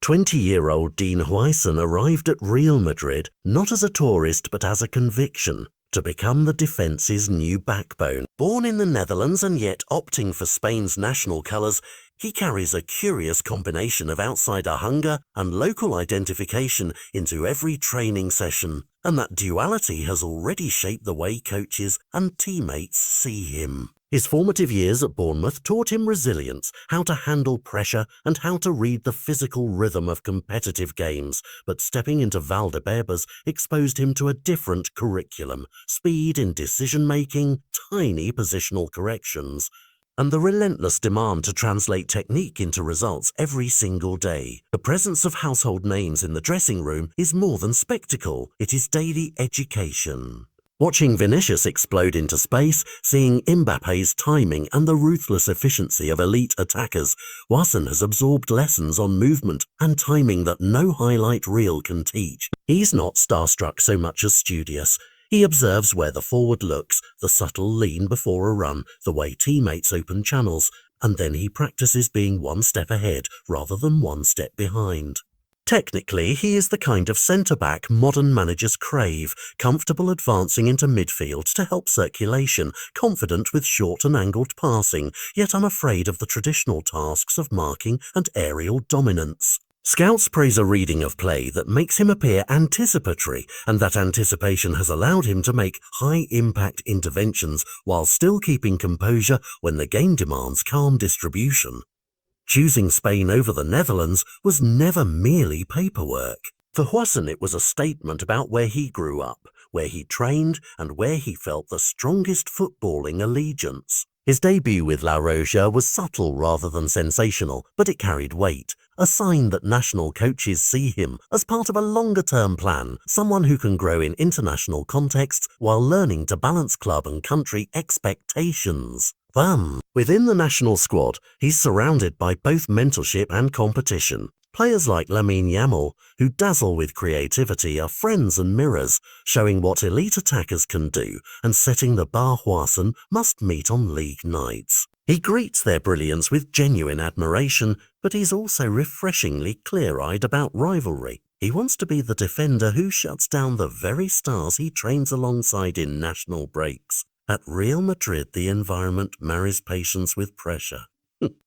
20-year-old Dean Huijsen arrived at Real Madrid not as a tourist but as a conviction to become the defence's new backbone. Born in the Netherlands and yet opting for Spain's national colours, he carries a curious combination of outsider hunger and local identification into every training session, and that duality has already shaped the way coaches and teammates see him. His formative years at Bournemouth taught him resilience, how to handle pressure and how to read the physical rhythm of competitive games, but stepping into Valdebebas exposed him to a different curriculum, speed in decision-making, tiny positional corrections, and the relentless demand to translate technique into results every single day. The presence of household names in the dressing room is more than spectacle, it is daily education. Watching Vinicius explode into space, seeing Mbappe's timing and the ruthless efficiency of elite attackers, Huijsen has absorbed lessons on movement and timing that no highlight reel can teach. He's not starstruck so much as studious. He observes where the forward looks, the subtle lean before a run, the way teammates open channels, and then he practices being one step ahead rather than one step behind. Technically, he is the kind of centre-back modern managers crave, comfortable advancing into midfield to help circulation, confident with short and angled passing, yet unafraid of the traditional tasks of marking and aerial dominance. Scouts praise a reading of play that makes him appear anticipatory, and that anticipation has allowed him to make high-impact interventions while still keeping composure when the game demands calm distribution. Choosing Spain over the Netherlands was never merely paperwork. For Huijsen, it was a statement about where he grew up, where he trained, and where he felt the strongest footballing allegiance. His debut with La Roja was subtle rather than sensational, but it carried weight, a sign that national coaches see him as part of a longer-term plan, someone who can grow in international contexts while learning to balance club and country expectations. Within the national squad, he's surrounded by both mentorship and competition. Players like Lamine Yamal, who dazzle with creativity, are friends and mirrors, showing what elite attackers can do and setting the bar Huijsen must meet on league nights. He greets their brilliance with genuine admiration, but he's also refreshingly clear-eyed about rivalry. He wants to be the defender who shuts down the very stars he trains alongside in national breaks. At Real Madrid, the environment marries patience with pressure.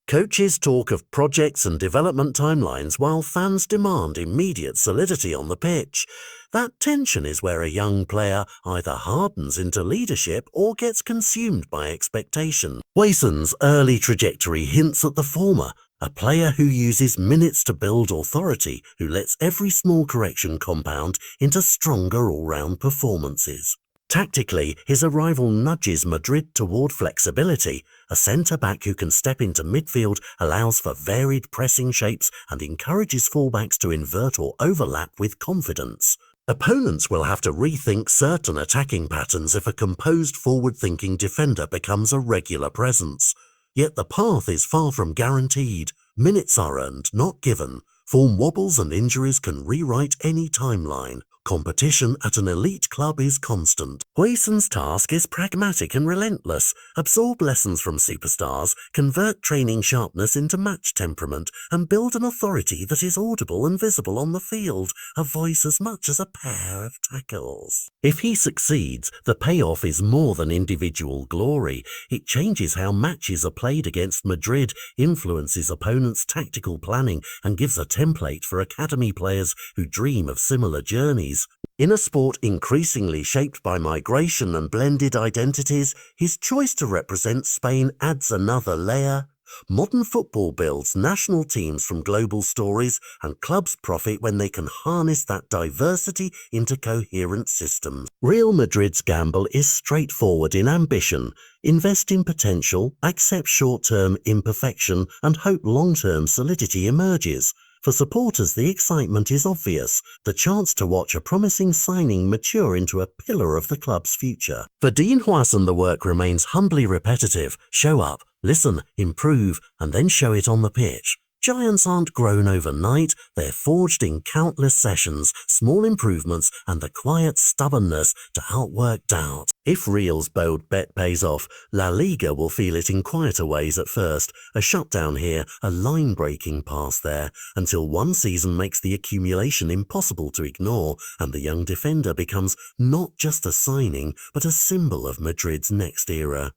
Coaches talk of projects and development timelines while fans demand immediate solidity on the pitch. That tension is where a young player either hardens into leadership or gets consumed by expectation. Huijsen's early trajectory hints at the former, a player who uses minutes to build authority, who lets every small correction compound into stronger all-round performances. Tactically, his arrival nudges Madrid toward flexibility. A centre-back who can step into midfield allows for varied pressing shapes and encourages fullbacks to invert or overlap with confidence. Opponents will have to rethink certain attacking patterns if a composed forward-thinking defender becomes a regular presence. Yet the path is far from guaranteed. Minutes are earned, not given. Form wobbles and injuries can rewrite any timeline. Competition at an elite club is constant. Huijsen's task is pragmatic and relentless. Absorb lessons from superstars, convert training sharpness into match temperament, and build an authority that is audible and visible on the field, a voice as much as a pair of tackles. If he succeeds, the payoff is more than individual glory. It changes how matches are played against Madrid, influences opponents' tactical planning, and gives a template for academy players who dream of similar journeys. In a sport increasingly shaped by migration and blended identities, his choice to represent Spain adds another layer. Modern football builds national teams from global stories, and clubs profit when they can harness that diversity into coherent systems. Real Madrid's gamble is straightforward in ambition. Invest in potential, accept short-term imperfection, and hope long-term solidity emerges. For supporters, the excitement is obvious, the chance to watch a promising signing mature into a pillar of the club's future. For Dean Huijsen, the work remains humbly repetitive. Show up, listen, improve, and then show it on the pitch. Giants aren't grown overnight, they're forged in countless sessions, small improvements and the quiet stubbornness to outwork doubt. If Real's bold bet pays off, La Liga will feel it in quieter ways at first, a shutdown here, a line-breaking pass there, until one season makes the accumulation impossible to ignore and the young defender becomes not just a signing but a symbol of Madrid's next era.